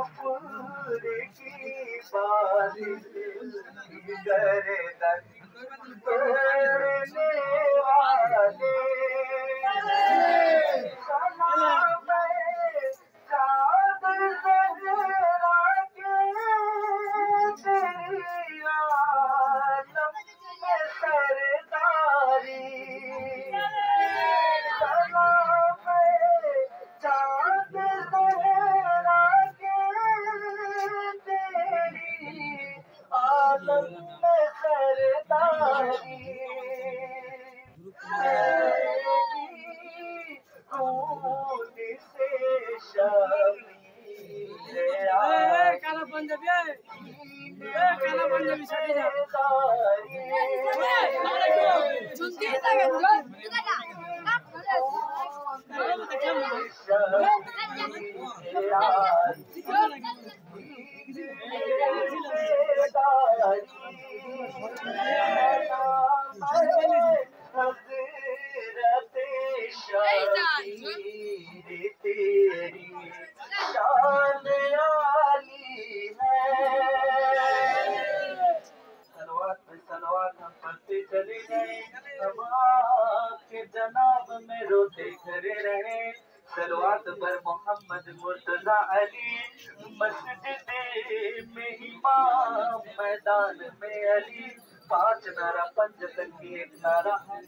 कपूर की बारिश गर्दन तोड़ने वाले सलाम चाँद ज़हरा के तेरी आलम में सरदारी सलाम चाँद ज़हरा के तेरी आलम में सरदारी से काला पंजाबी साड़ी जा सुनती है तेरी शान आली है सलवात हम पढ़ते चले गए हम आपके जनाब में रोते खड़े रहे सलवात पर मोहम्मद मुर्तजा अली मस्जिद में इमाम मैदान में अली 5 नारा 5 तक की एक नारा है